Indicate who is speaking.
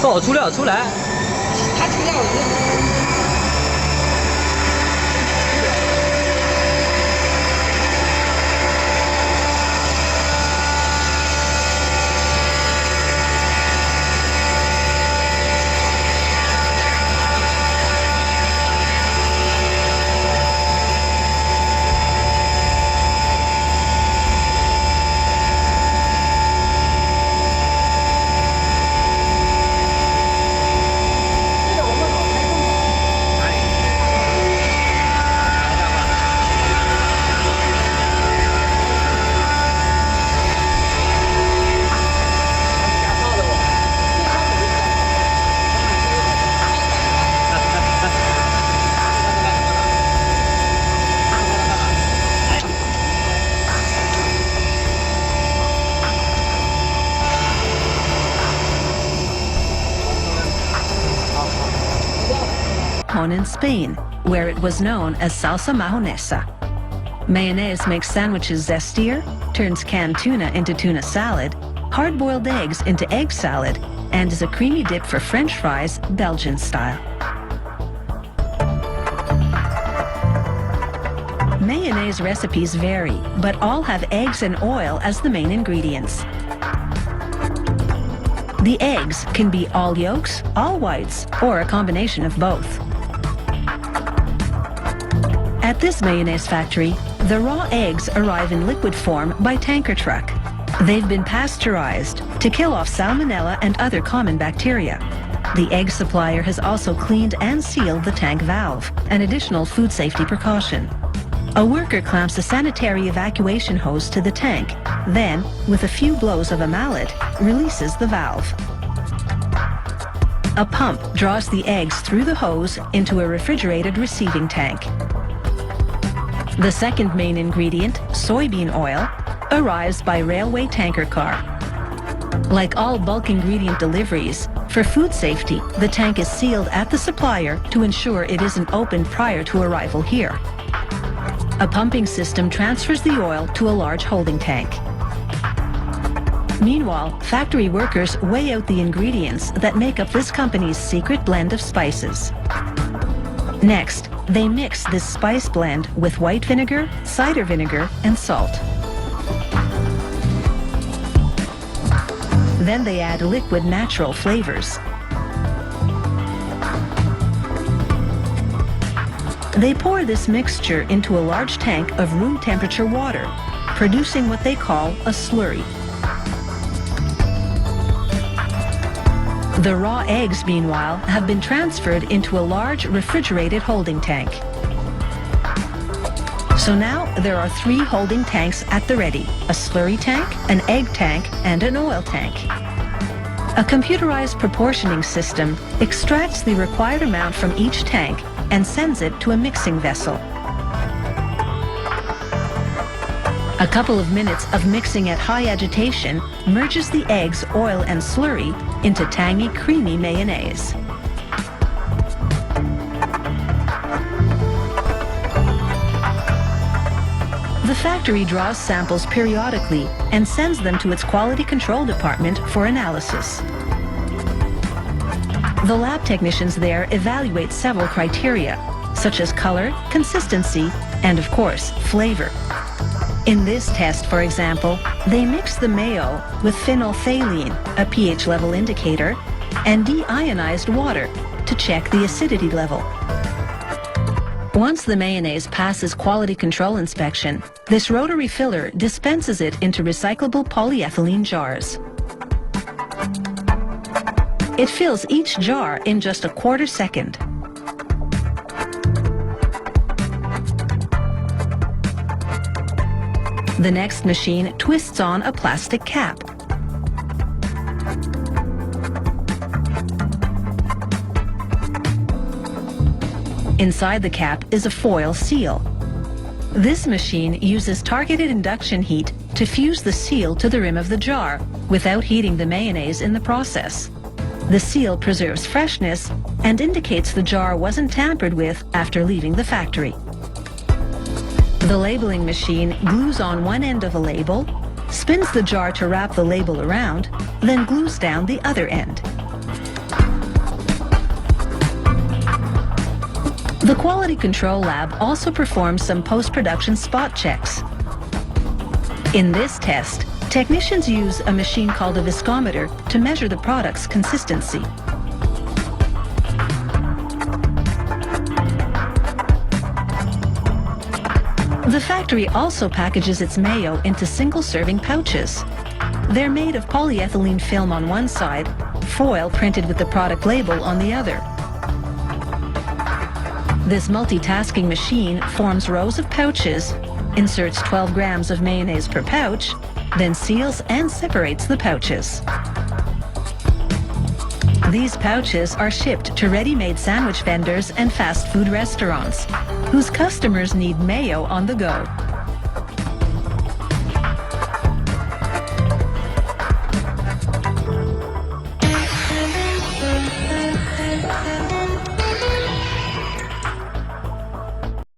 Speaker 1: 爆出料出来。
Speaker 2: 它出料
Speaker 3: in Spain, where it was known as salsa mayonesa. Mayonnaise makes sandwiches zestier, turns canned tuna into tuna salad, hard-boiled eggs into egg salad, and is a creamy dip for French fries, Belgian style. Mayonnaise recipes vary, but all have eggs and oil as the main ingredients. The eggs can be all yolks, all whites, or a combination of both. At this mayonnaise factory, the raw eggs arrive in liquid form by tanker truck. They've been pasteurized to kill off salmonella and other common bacteria. The egg supplier has also cleaned and sealed the tank valve, an additional food safety precaution. A worker clamps a sanitary evacuation hose to the tank, then, with a few blows of a mallet, releases the valve. A pump draws the eggs through the hose into a refrigerated receiving tank. The second main ingredient, soybean oil, arrives by railway tanker car. Like all bulk ingredient deliveries, for food safety, the tank is sealed at the supplier to ensure it isn't opened prior to arrival here. A pumping system transfers the oil to a large holding tank. Meanwhile, factory workers weigh out the ingredients that make up this company's secret blend of spices. Next, they mix this spice blend with white vinegar, cider vinegar, and salt. Then they add liquid natural flavors. They pour this mixture into a large tank of room temperature water, producing what they call a slurry. The raw eggs, meanwhile, have been transferred into a large refrigerated holding tank. So now there are 3 holding tanks at the ready: a slurry tank, an egg tank, and an oil tank. A computerized proportioning system extracts the required amount from each tank and sends it to a mixing vessel. A couple of minutes of mixing at high agitation merges the eggs, oil, and slurry into tangy, creamy mayonnaise. The factory draws samples periodically and sends them to its quality control department for analysis. The lab technicians there evaluate several criteria, such as color, consistency, and of course, flavor. In this test, for example, they mix the mayo with phenolphthalein, a pH level indicator, and deionized water to check the acidity level. Once the mayonnaise passes quality control inspection, this rotary filler dispenses it into recyclable polyethylene jars. It fills each jar in just a quarter second. The next machine twists on a plastic cap. Inside the cap is a foil seal. This machine uses targeted induction heat to fuse the seal to the rim of the jar without heating the mayonnaise in the process. The seal preserves freshness and indicates the jar wasn't tampered with after leaving the factory. The labeling machine glues on one end of a label, spins the jar to wrap the label around, then glues down the other end. The Quality Control Lab also performs some post-production spot checks. In this test, technicians use a machine called a viscometer to measure the product's consistency. The factory also packages its mayo into single-serving pouches. They're made of polyethylene film on one side, foil printed with the product label on the other. This multitasking machine forms rows of pouches, inserts 12 grams of mayonnaise per pouch, then seals and separates the pouches. These pouches are shipped to ready-made sandwich vendors and fast food restaurants, whose customers need mayo on the go.